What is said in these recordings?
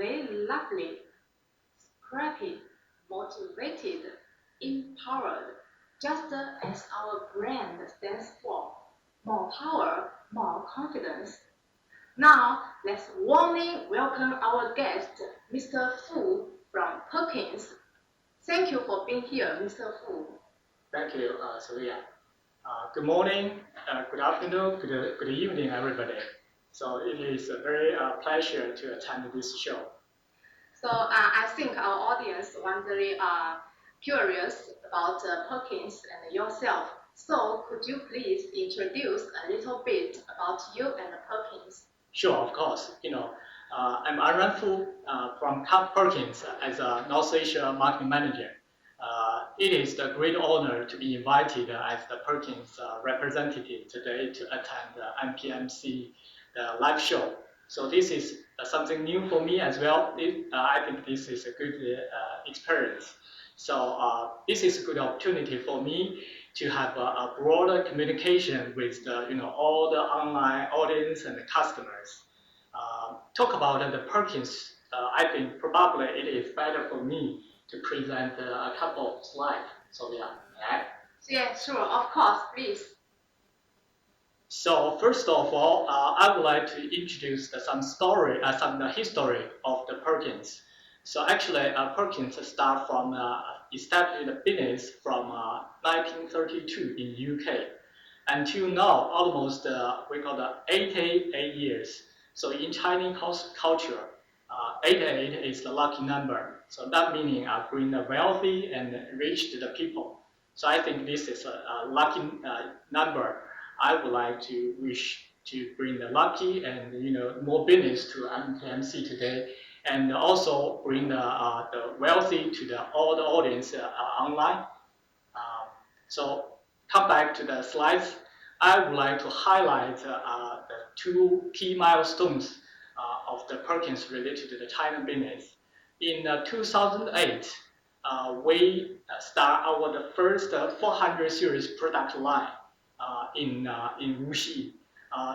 they lovely, scrappy, motivated, empowered, just as our brand stands for more power, more confidence. Now, let's warmly welcome our guest, Mr. Fu from Perkins. Thank you for being here, Mr. Fu. Thank you, Sylvia. Good morning, good afternoon, good evening, everybody. So it is a very pleasure to attend this show. So I think our audience wondering curious about Perkins and yourself. So could you please introduce a little bit about you and Perkins? Sure, of course. I'm Iran Fu from Perkins as a North Asia marketing manager. It is a great honor to be invited as the Perkins representative today to attend the MPMC live show. So this is something new for me as well. I think this is a good experience. So this is a good opportunity for me to have a broader communication with all the online audience and the customers. Talk about the Perkins. I think probably it is better for me to present a couple of slides. So yeah. Yeah, sure, of course, please. So first of all, I would like to introduce some history of the Perkins. So actually, Perkins start from established the business from 1932 in UK until now, almost we call the 88 years. So in Chinese culture, 88 is the lucky number. So that meaning bring the wealthy and rich to the people. So I think this is a lucky number. I would like to wish to bring the lucky and more business to MPMC today, and also bring the wealthy to all the audience online. So come back to the slides. I would like to highlight the two key milestones of the Perkins related to the China business. In 2008, we start the first 400 series product line in Wuxi.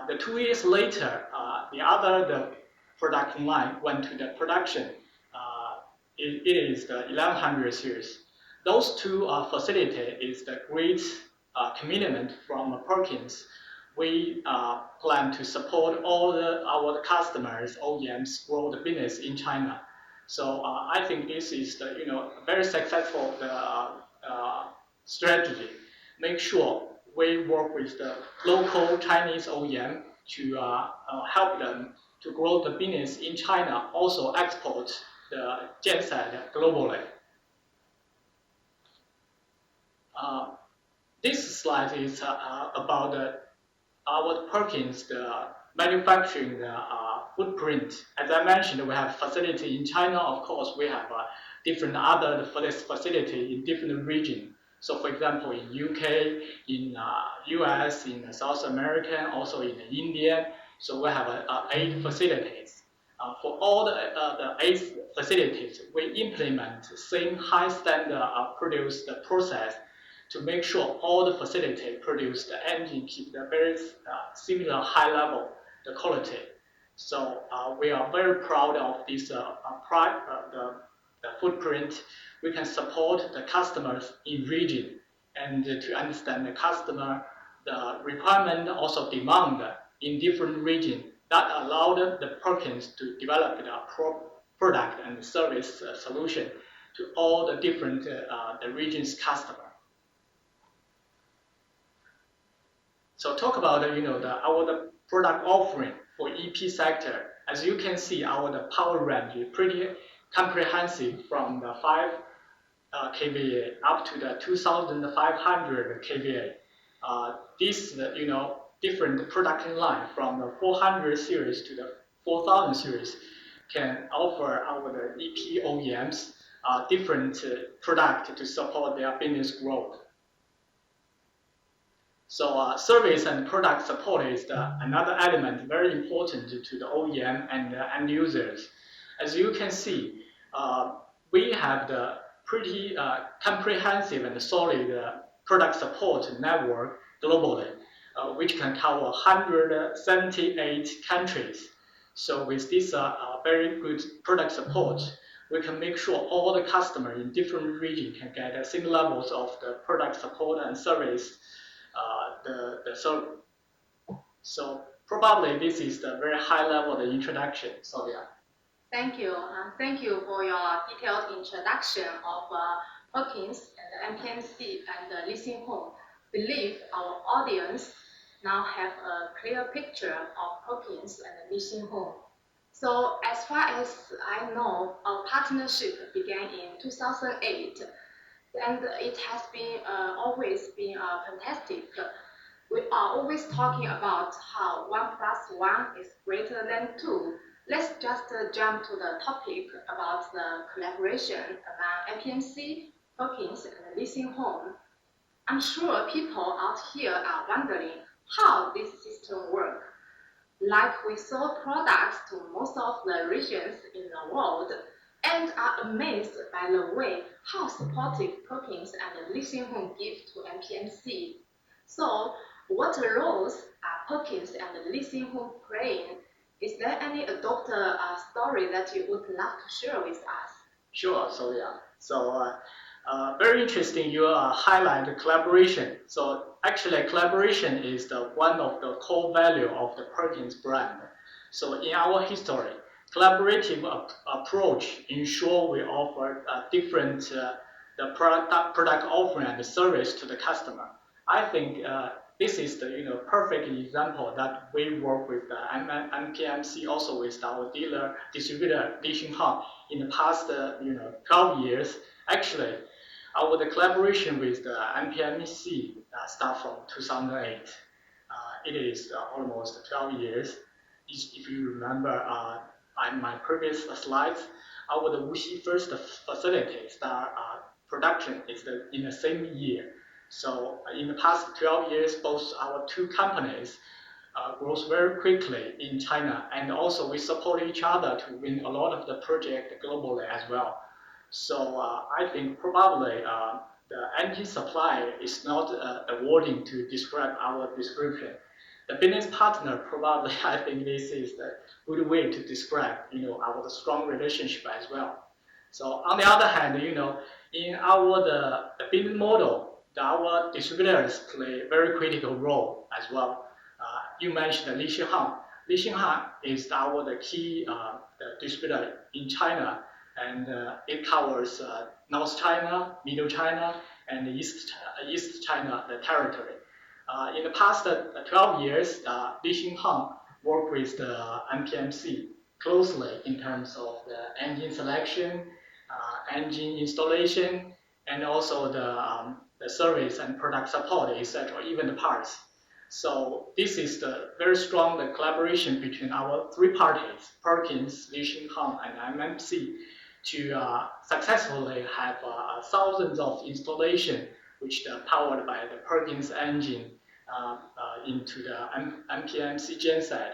The 2 years later, the product line went to the production. It is the 1100 series. Those two facilities is the great commitment from Perkins. We plan to support all our customers, OEMs, grow the business in China. So I think this is the very successful strategy. Make sure we work with the local Chinese OEM to help them to grow the business in China, also export the genset globally. This slide is about our Perkins the manufacturing footprint. As I mentioned, we have facility in China. Of course, we have different other facility in different regions. So, for example, in UK, in US, in South America, also in India. So we have 8 facilities. For all the 8 facilities, we implement the same high standard produce the process to make sure all the facility produce the engine keep the very similar high level the quality. So we are very proud of this the footprint. We can support the customers in region and to understand the customer the requirement, also demand in different region that allowed the Perkins to develop the product and service solution to all the different the region's customer. So talk about our product offering for EP sector. As you can see, our power range is pretty comprehensive from the 5 kVA up to the 2,500 kVA. This different production line from the 400 series to the 4,000 series can offer our EP OEMs different product to support their business growth. So service and product support is another element very important to the OEM and the end users. As you can see, we have the pretty comprehensive and solid product support network globally, which can cover 178 countries. So with this very good product support, we can make sure all the customers in different regions can get the same levels of the product support and service. So probably this is the very high level the introduction. So yeah. Thank you. Thank you for your detailed introduction of Perkins and MPMC and Leasing Home. Believe our audience now have a clear picture of Perkins and Leasing Home. So as far as I know, our partnership began in 2008, and it has been always been fantastic. We are always talking about how 1 plus 1 is greater than 2. Let's just jump to the topic about the collaboration among MPMC, Perkins, and Leasing Home. I'm sure people out here are wondering how this system works. Like we sold products to most of the regions in the world and are amazed by the way how supportive Perkins and Leasing Home give to MPMC. So, what roles are Perkins and Leasing Home playing? Is there any adopter story that you would love to share with us? Sure. So yeah. Very interesting. You highlight the collaboration. So actually, collaboration is the one of the core value of the Perkins brand. So in our history, collaborative approach ensure we offer different the product offering and the service to the customer. I think this is the perfect example that we work with the MPMC also with our dealer distributor Leasing Hub in the past 12 years. Actually, the collaboration with the MPMC start from 2008. It is almost 12 years. If you remember on my previous slides, our the Wuxi first facility start production is in the same year. So in the past 12 years, both our two companies grows very quickly in China, and also we support each other to win a lot of the project globally as well. So I think probably the engine supply is not a wording to describe our description. The business partner probably I think this is the good way to describe our strong relationship as well. So on the other hand, in our the business model, our distributors play a very critical role as well. You mentioned Li Xinhang. Li Xinhang is the key the distributor in China, and it covers North China, Middle China, and East China the territory. In the past 12 years, Li Xinhang worked with the MPMC closely in terms of the engine selection, engine installation, and also the service and product support, etc., even the parts. So this is the very strong collaboration between our three parties, Perkins, Li Xinhang, and MMC, to successfully have thousands of installation which are powered by the Perkins engine into the MPMC genset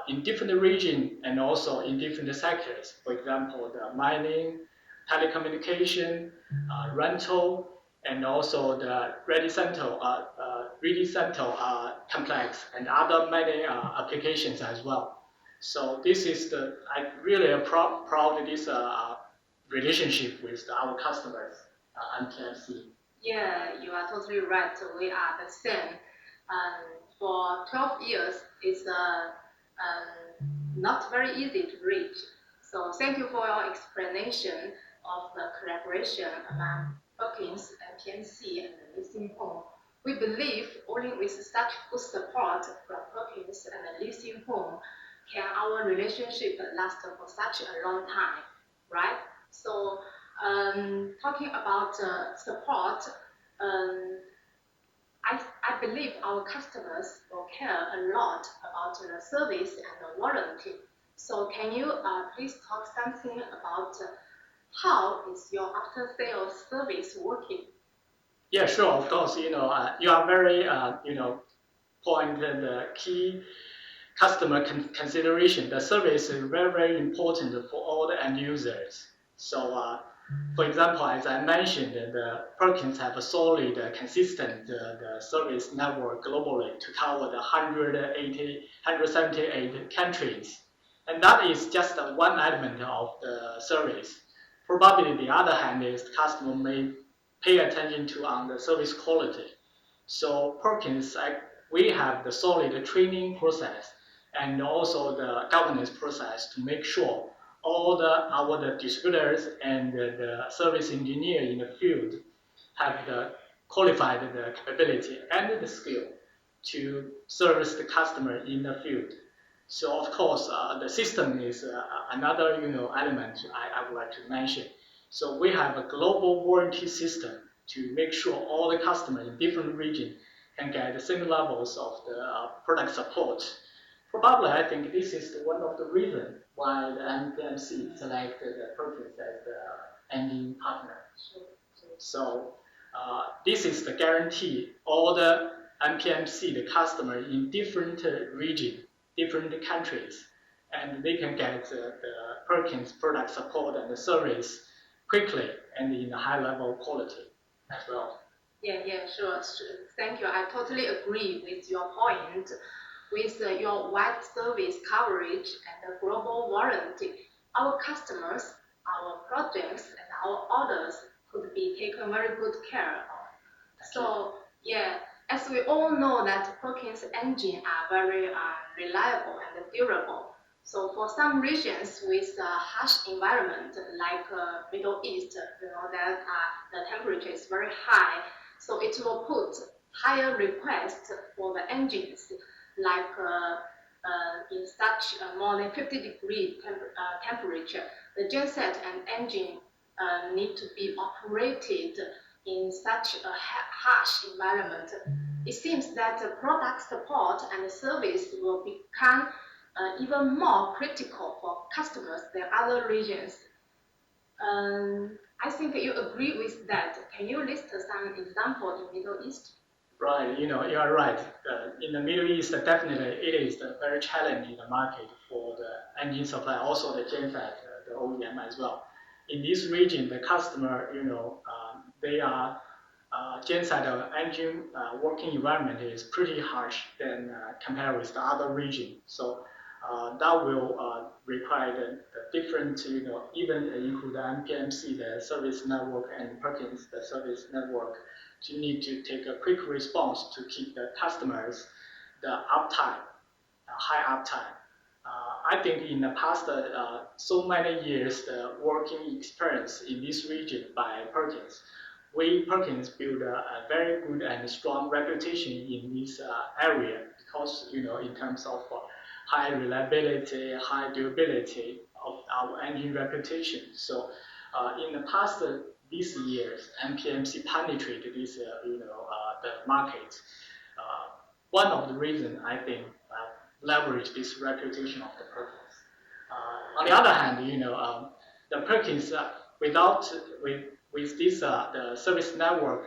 in different regions and also in different sectors. For example, the mining, telecommunication, rental, and also the ready center complex and other many applications as well. So this is I really am proud of this relationship with our customers and MPMC. Yeah, you are totally right. We are the same. For 12 years, it's not very easy to reach. So thank you for your explanation of the collaboration among Perkins, MPMC, and the Leasing Home. We believe only with such good support from Perkins and the Leasing Home can our relationship last for such a long time, right? So talking about support, I believe our customers will care a lot about the service and the warranty. So can you please talk something about how is your after-sales service working? Yeah, sure. Of course, you are very pointed the key customer consideration. The service is very, very important for all the end users. So, for example, as I mentioned, the Perkins have a solid, consistent the service network globally to cover the 178 countries. And that is just one element of the service. Probably the other hand is the customer may pay attention to on the service quality. So Perkins, we have the solid training process and also the governance process to make sure all our distributors and the service engineer in the field have the qualified the capability and the skill to service the customer in the field. So of course, the system is another element I would like to mention. So we have a global warranty system to make sure all the customers in different regions can get the same levels of the product support. Probably, I think this is one of the reasons why the MPMC selected Perkins as the engine partner. So this is the guarantee all the MPMC, the customer in different region, different countries, and they can get the Perkins product support and the service quickly and in a high level quality as well. Yeah, sure. Thank you. I totally agree with your point. With your wide service coverage and the global warranty, our customers, our projects, and our orders could be taken very good care of. So, yeah, as we all know that Perkins engines are very reliable and durable. So for some regions with a harsh environment like Middle East, that the temperature is very high, so it will put higher requests for the engines, like in such more than 50-degree temperature, the genset and engine need to be operated in such a harsh environment. It seems that the product support and service will become even more critical for customers than other regions. I think you agree with that. Can you list some examples in Middle East? Right, you are right. In the Middle East, definitely it is a very challenging market for the engine supply, also the genset, the OEM as well. In this region, the customer, they are genset engine working environment is pretty harsh than compared with the other region. So that will require the different, even include the MPMC, the service network, and Perkins, the service network, to need to take a quick response to keep the customers the uptime, high uptime. I think in the past so many years, the working experience in this region by Perkins, Perkins built a very good and strong reputation in this area because in terms of high reliability, high durability of our engine reputation. So in the past these years, MPMC penetrated this the market. One of the reasons I think leverage this reputation of the Perkins. On the other hand, the Perkins without with this the service network,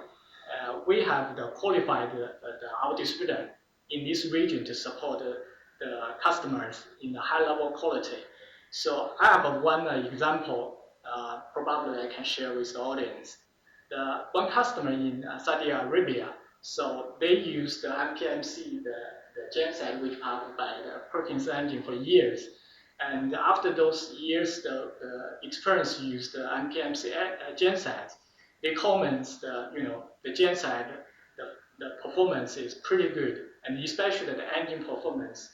we have the qualified our distributor in this region to support the customers in a high level quality. So I have one example. Probably I can share with the audience. The one customer in Saudi Arabia, so they use the MPMC, the genset which powered by the Perkins engine for years. And after those years, the experience used the MPMC genset, they comment the genset, the performance is pretty good, and especially the engine performance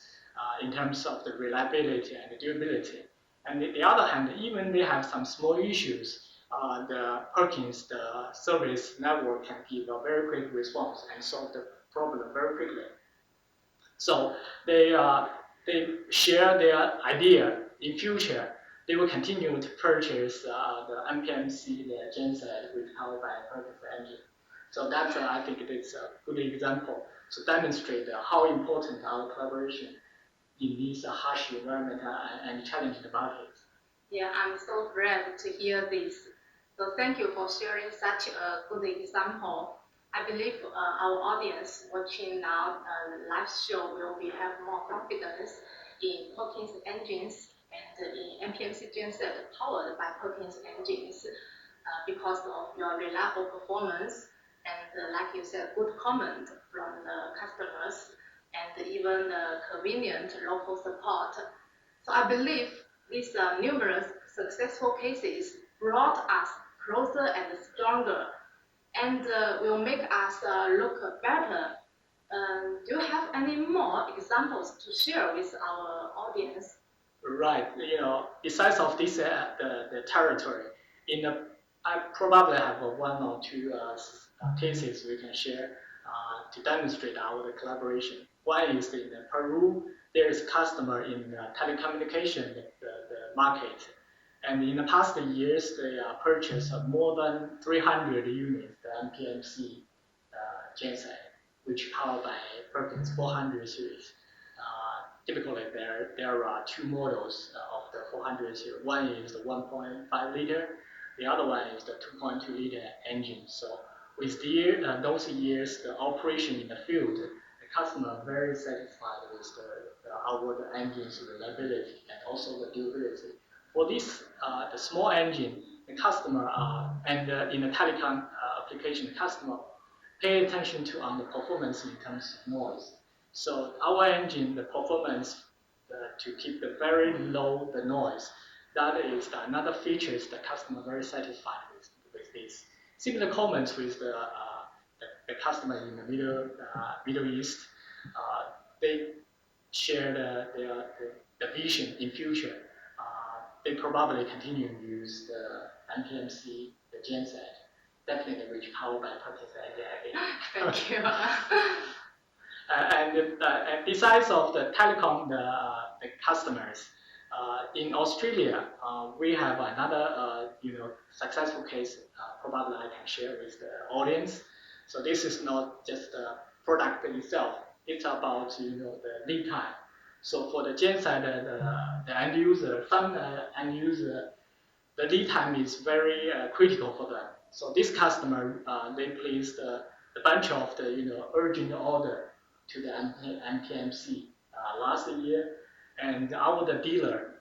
in terms of the reliability and the durability. And on the other hand, even they have some small issues, the Perkins, the service network can give a very quick response and solve the problem very quickly. So they share their idea in future. They will continue to purchase the MPMC, the genset, which powered by Perkins engine. So that's I think it's a good example to demonstrate how important our collaboration in this harsh environment and challenging markets. Yeah, I'm so glad to hear this. So thank you for sharing such a good example. I believe our audience watching now the live show will have more confidence in Perkins engines and in MPMC genset powered by Perkins engines because of your reliable performance and, like you said, good comment from the customers and even the convenient local support. So I believe these numerous successful cases brought us closer and stronger and will make us look better. Do you have any more examples to share with our audience? Right. Besides of this, the territory, in the, I probably have one or two cases we can share to demonstrate our collaboration. One is in Peru. There is a customer in telecommunication the market, and in the past years they purchased more than 300 units the MPMC genset, which powered by Perkins 400 series. Typically, there are two models of the 400 series. One is the 1.5 liter, the other one is the 2.2 liter engine. So with those years, the operation in the field, the customer very satisfied with our engine's reliability and also the durability. For this, the small engine, the customer and in the telecom application, the customer pay attention to on the performance in terms of noise. So our engine, the performance to keep the very low the noise, that is another features the customer very satisfied with this. Similar comments with the customer in the Middle East, they share the vision in future. They probably continue to use the MPMC, the genset, definitely which powered by Perkins again. Thank you. And besides of the telecom, the customers, in Australia, we have another successful case. Probably I can share with the audience. So this is not just the product itself; it's about the lead time. So for the genset, the end user, some end user, the lead time is very critical for them. So this customer, they placed a bunch of the urgent order to the MPMC last year, and our dealer,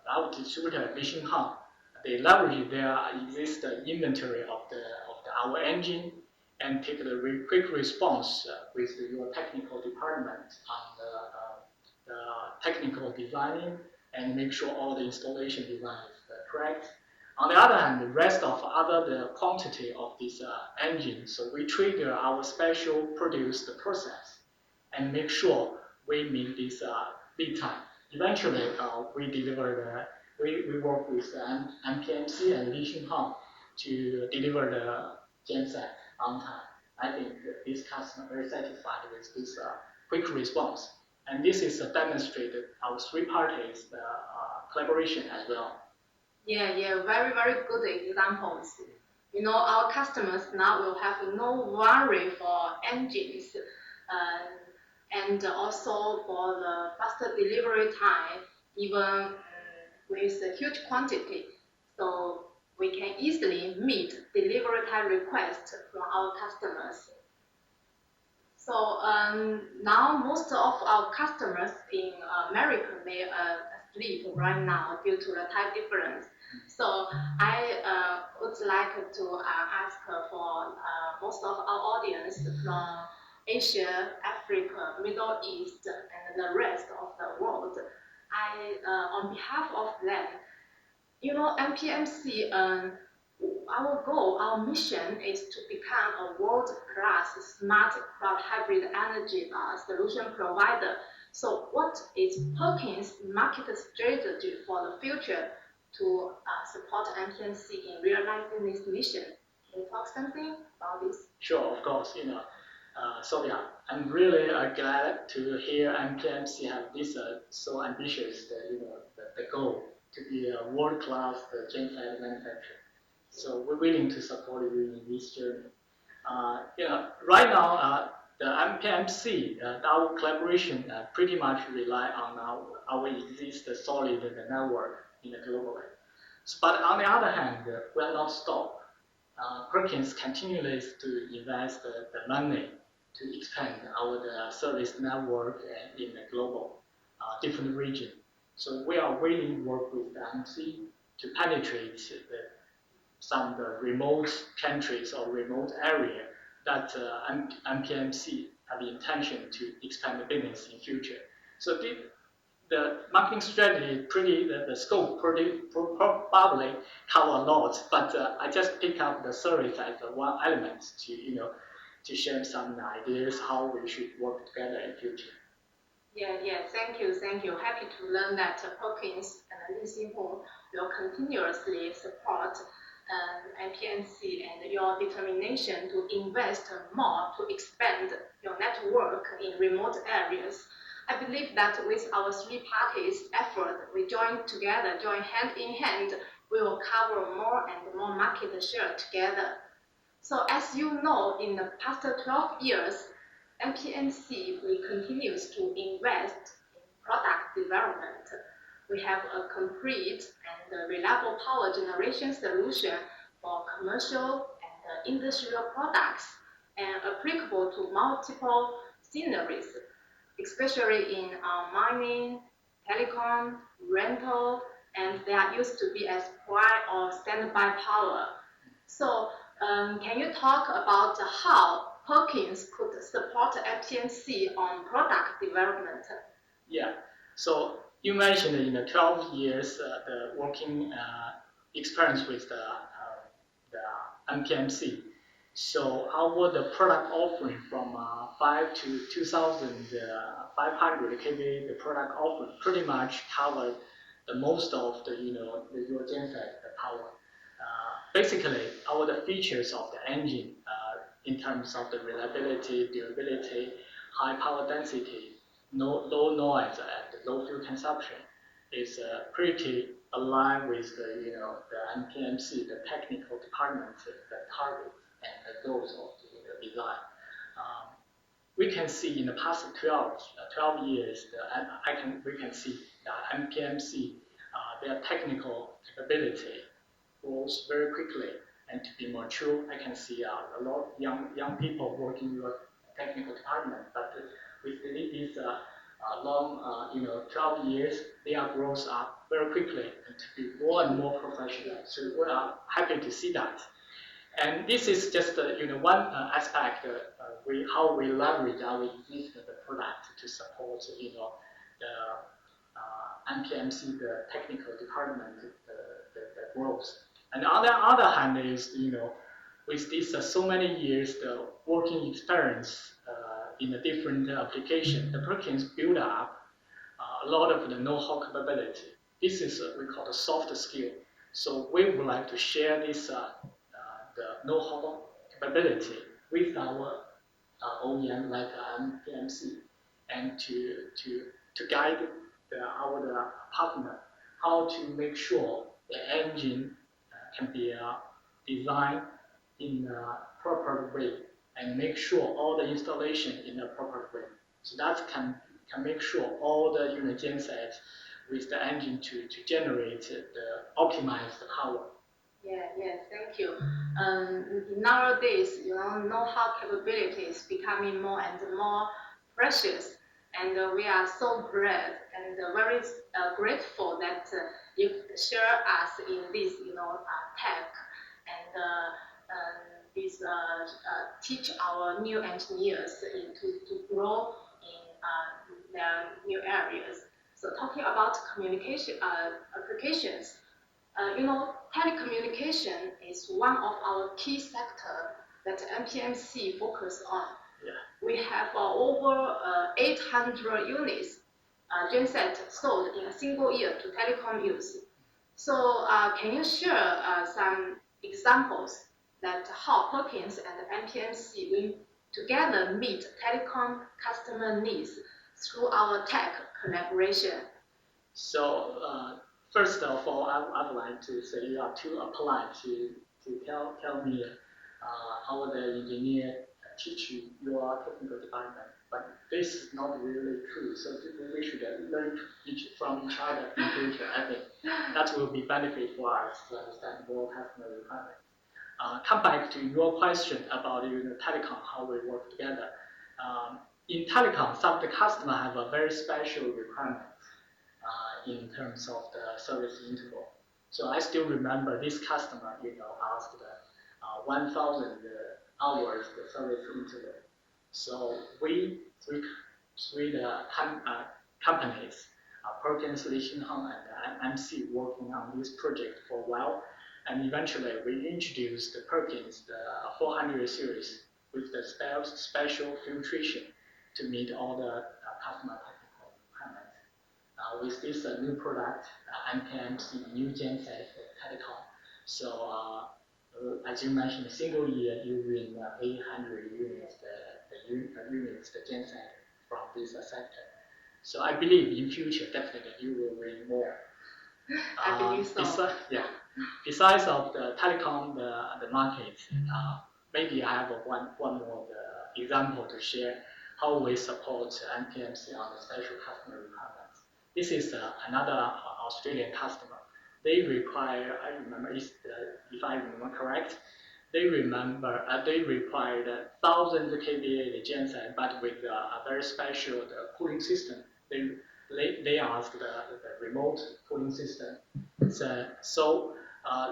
our distributor, Mission Hub, they leverage their existing inventory of our engine and take the quick response with your technical department on the technical designing and make sure all the installation design is correct. On the other hand, the rest of the quantity of this engine, so we trigger our special produced process and make sure we meet this lead time. Eventually, we deliver we work with the MPMC and Leasing Hub to deliver the genset on time. I think this customer very satisfied with this quick response. And this is demonstrated our three parties collaboration as well. Yeah, very, very good examples. Our customers now will have no worry for engines, and also for the faster delivery time, even with a huge quantity. So we can easily meet delivery time requests from our customers. So now most of our customers in America may asleep right now due to the time difference. So I would like to ask for most of our audience from Asia, Africa, Middle East, and the rest of the world. On behalf of them, MPMC, our goal, our mission is to become a world-class smart cloud hybrid energy solution provider. So what is Perkins' market strategy for the future to support MPMC in realizing this mission? Can you talk something about this? Sure, of course. So yeah, I'm really glad to hear MPMC have this so ambitious, the goal to be a world-class genset manufacturer. So we're willing to support you in this journey. Right now, the MPMC, our collaboration pretty much rely on our existing solid network in the globally. But on the other hand, we're not stop. Perkins continues to invest the money to expand our service network in the global different region. So we are willing to work with the MC to penetrate some of the remote countries or remote area that MPMC have the intention to expand the business in future. So the marketing strategy the scope probably cover a lot, but I just pick up the service as one element to share some ideas how we should work together in future. Yeah, thank you. Happy to learn that Perkins and Lisinghong will continuously support MPMC and your determination to invest more to expand your network in remote areas. I believe that with our three parties' effort, we join together, join hand in hand, we will cover more and more market share together. So as you know, in the past 12 years, MPMC we continues to invest in product development. We have a complete and reliable power generation solution for commercial and industrial products and applicable to multiple scenarios, especially in mining, telecom, rental, and they are used to be as prime or standby power. So can you talk about how Perkins could support MPMC on product development? Yeah. So you mentioned in the 12 years the working experience with the MPMC. So our the product offering from 5 to 2,500 kV, the product offering pretty much covered the most of your genset the power. Basically, our the features of the engine in terms of the reliability, durability, high power density, low noise, and low fuel consumption is pretty aligned with the MPMC, the technical department, the targets and the goals of the design. Um, we can see in the past 12 years, we can see that MPMC, their technical capability grows very quickly. And to be mature, I can see a lot of young people working in the technical department. But with these long, 12 years, they are grows up very quickly and to be more and more professional. So we are happy to see that. And this is just one aspect how we leverage our existing product to support the MPMC, the technical department, the growth. And on the other hand is, with this so many years the working experience in a different application, the Perkins build up a lot of the know-how capability. This is we call the soft skill. So we would like to share this the know-how capability with our OEM like MPMC and to guide our partner how to make sure the engine can be designed in a proper way and make sure all the installation in a proper way. So that can make sure all the gensets with the engine to generate the optimized power. Thank you. Nowadays, know-how capabilities becoming more and more precious, and we are so glad and very grateful that you share us in this, tech and this teach our new engineers to grow in their new areas. So talking about communication applications. Telecommunication is one of our key sector that MPMC focus on. Yeah. We have over 800 units genset sold in a single year to telecom use. So can you share some examples that how Perkins and MPMC will together meet telecom customer needs through our tech collaboration? So first of all, I would like to say you are too polite to tell me how the engineer teach you your technical department. But this is not really true. So we should learn from each other in future. I think that will be benefit for us to understand more customer requirements. Come back to your question about telecom, how we work together. In telecom, some of the customer have a very special requirement in terms of the service interval. So I still remember this customer, asked 1,000 hours the service interval. So we three the companies Perkins, Liqinghang, and MPMC working on this project for a while. And eventually, we introduced the Perkins, the 400 series, with the special filtration to meet all the customer technical requirements. With this new product, MPMC new genset telecom. So as you mentioned, a single year you win 800 units, the genset from this sector. So I believe in future definitely you will win more. I believe so. Besides of the telecom, the market, maybe I have one more example to share how we support MPMC on the special customer requirements. This is another Australian customer. They require, I remember, if I remember correct, they required 1,000 kVA genset, but with a very special cooling system. They asked the remote cooling system. So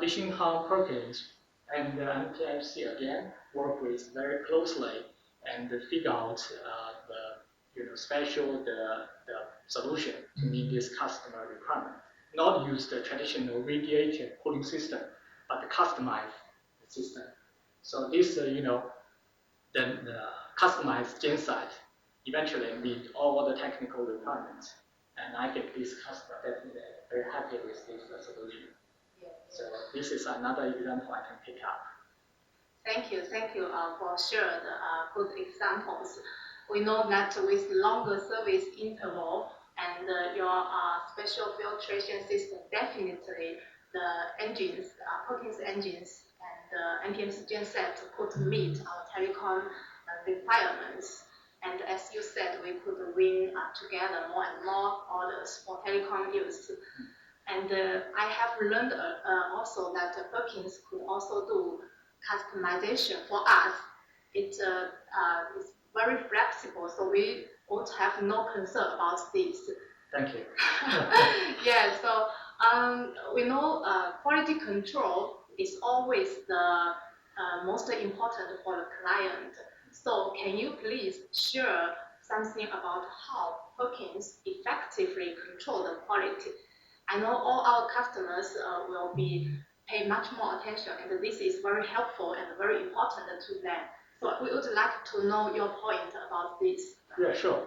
Liqinghang, Perkins, and MPMC again work with very closely and figure out the special the solution to meet this customer requirement. Not use the traditional radiator cooling system, but customize the system. So this then customized genset eventually meet all the technical requirements. And I think this customer definitely very happy with this solution. Yeah. So this is another example I can pick up. Thank you for sharing good examples. We know that with longer service interval and your special filtration system, definitely the engines, Perkins engines and MPMC genset could meet our telecom requirements. And as you said, we could win together more and more orders for telecom use. And I have learned also that Perkins could also do customization for us. It's very flexible, so we won't have no concern about this. Thank you. Yeah, so we know quality control is always the most important for the client. So can you please share something about how Perkins effectively control the quality? I know all our customers will be pay much more attention, and this is very helpful and very important to them. So we would like to know your point about this. Yeah, sure.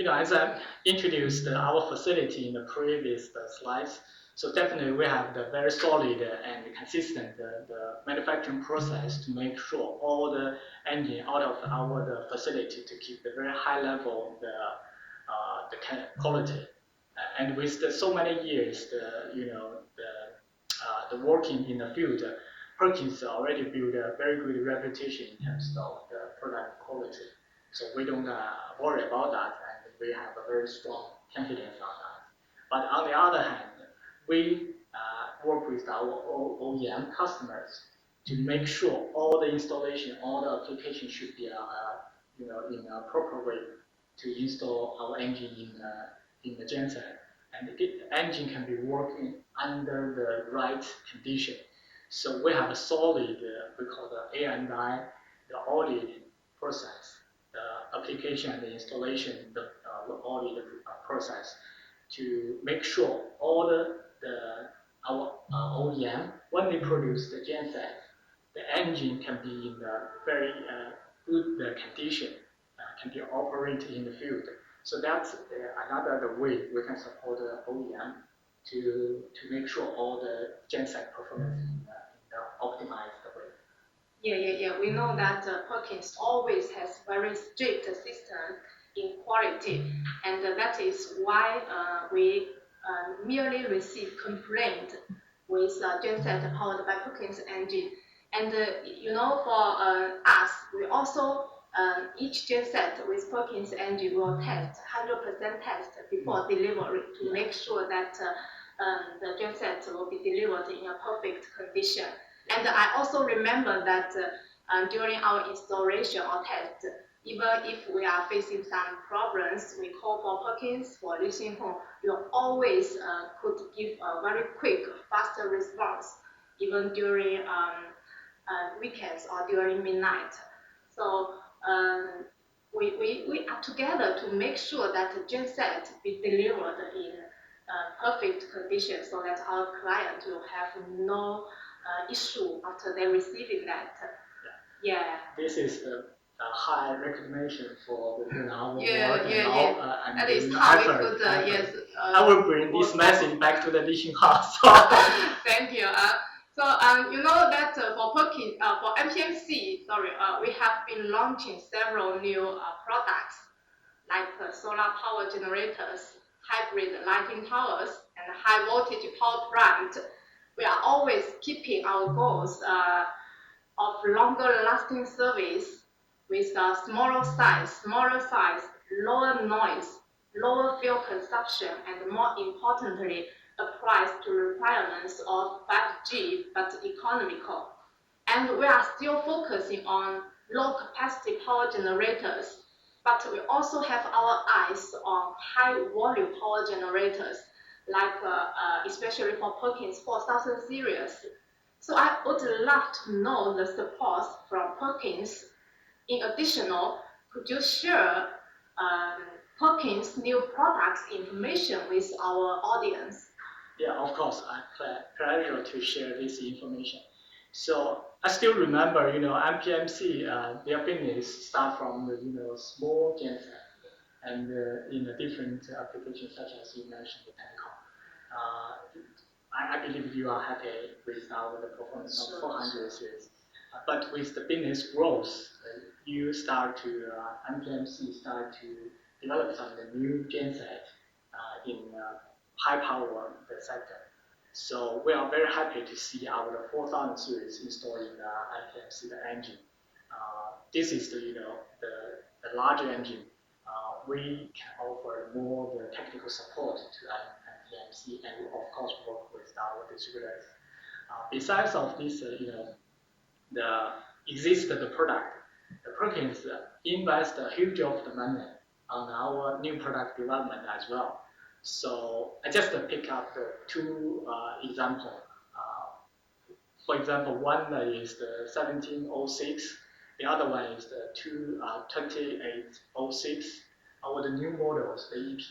As I introduced our facility in the previous slides, so definitely we have the very solid and consistent the manufacturing process to make sure all the engine out of our facility to keep the very high level of the quality. And with so many years, the working in the field, Perkins already built a very good reputation in terms of the product quality. So we don't worry about that, and we have a very strong confidence on that. But on the other hand, we work with our OEM customers to make sure all the installation, all the application should be in a proper way to install our engine in the genset, and the engine can be working under the right condition. So we have a solid, we call the A&I, the audit process, the application and the installation, the audit process to make sure all our OEM, when they produce the genset, the engine can be in a very good condition, can be operated in the field. So that's another way we can support the OEM to make sure all the genset performance in the optimized way. Yeah. We know that Perkins always has very strict system in quality, and that is why we merely receive complaint with genset powered by Perkins engine. And for us, we also each genset with Perkins engine will test 100% test before delivery to make sure that the genset will be delivered in a perfect condition. And I also remember that during our installation or test, even if we are facing some problems, we call for Perkins, for Liqinghang, you always could give a very quick, faster response, even during weekends or during midnight. So we are together to make sure that the genset be delivered in perfect condition so that our client will have no issue after they receiving that. Yeah. This is the high recognition for our work and That is the how effort. we could, yes. I will bring this message back to the Lichin House. Thank you. You know that for Perkins, for MPMC, sorry, we have been launching several new products like solar power generators, hybrid lighting towers, and high voltage power plant. We are always keeping our goals of longer lasting service with smaller size, lower noise, lower fuel consumption, and more importantly, applies to requirements of 5G but economical. And we are still focusing on low capacity power generators, but we also have our eyes on high volume power generators, like especially for Perkins 4000 series. So I would love to know the support from Perkins. In addition, could you share Perkins' new products information with our audience? Yeah, of course. I pleasure to share this information. So I still remember, MPMC, their business start from small genset and in a different applications such as you mentioned the telecom. I believe you are happy with the performance of 400 series. But with the business growth, you start to MPMC start to develop some of the new genset in high power sector. So we are very happy to see our 4000 series installed in the MPMC the engine. This is the larger engine. We can offer more the technical support to MPMC and of course work with our distributors. Besides of this, the existed product, the Perkins invest a huge of the money on our new product development as well. So I just pick up the two example. For example, one is the 1706, the other one is the 2806. Our the new models, the EP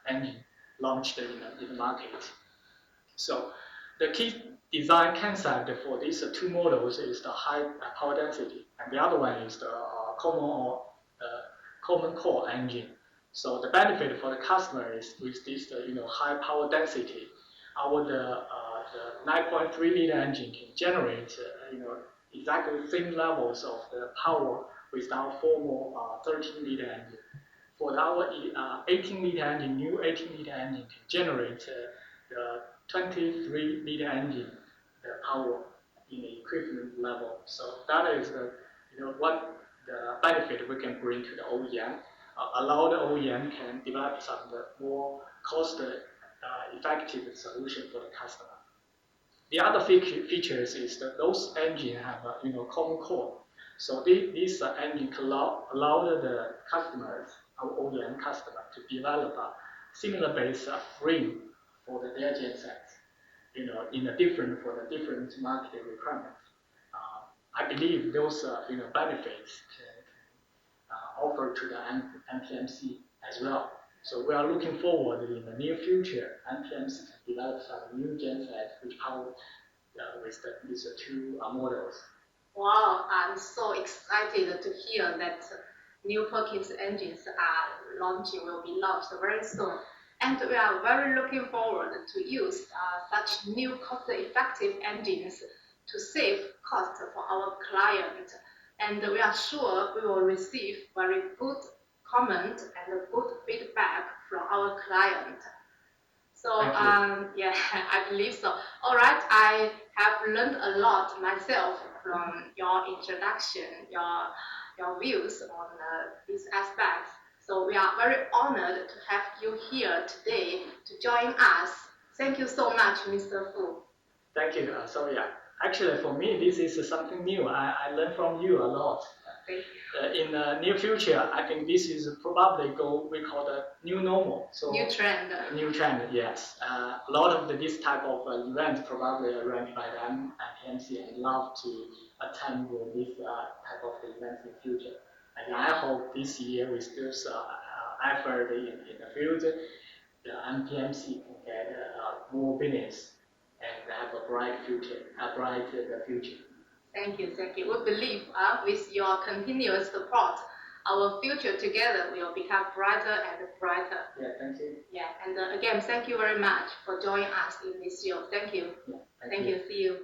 engine launched in the market. So the key design concept for these two models is the high power density, and the other one is the common core engine. So the benefit for the customer is with this high power density, our the 9.3 liter engine can generate exactly the same levels of the power with our former 13 liter engine. For our 18 liter engine, new 18 liter engine can generate the 23 liter engine the power in the equivalent level. So that is what the benefit we can bring to the OEM. Allow the OEM can develop some more cost effective solution for the customer. The other features is that those engines have a common core. So this engine can allow the customers, our OEM customer, to develop a similar base ring for their gensets, in a different for the different market requirements. I believe those benefits can offer to the MPMC as well. So we are looking forward in the near future, MPMC can develop some new genset which power with these two models. Wow, I'm so excited to hear that new Perkins engines will be launched very soon. And we are very looking forward to use such new cost-effective engines to save cost for our client. And we are sure we will receive very good comment and good feedback from our client. So yeah, I believe so. All right, I have learned a lot myself from your introduction, your views on these aspects. So we are very honored to have you here today to join us. Thank you so much, Mr. Fu. Thank you, Sophia. Actually, for me, this is something new. I learned from you a lot. Thank you. In the near future, I think this is probably we call the new normal. So new trend. New trend, yes. A lot of this type of events probably arranged by the MPMC and love to attend this type of events in the future. And I hope this year with this effort in the field, the MPMC can get more business and have a bright future, future. Thank you, thank you. We believe with your continuous support, our future together will become brighter and brighter. Yeah, thank you. Yeah, and again, thank you very much for joining us in this show. Thank you. Yeah, Thank you. See you.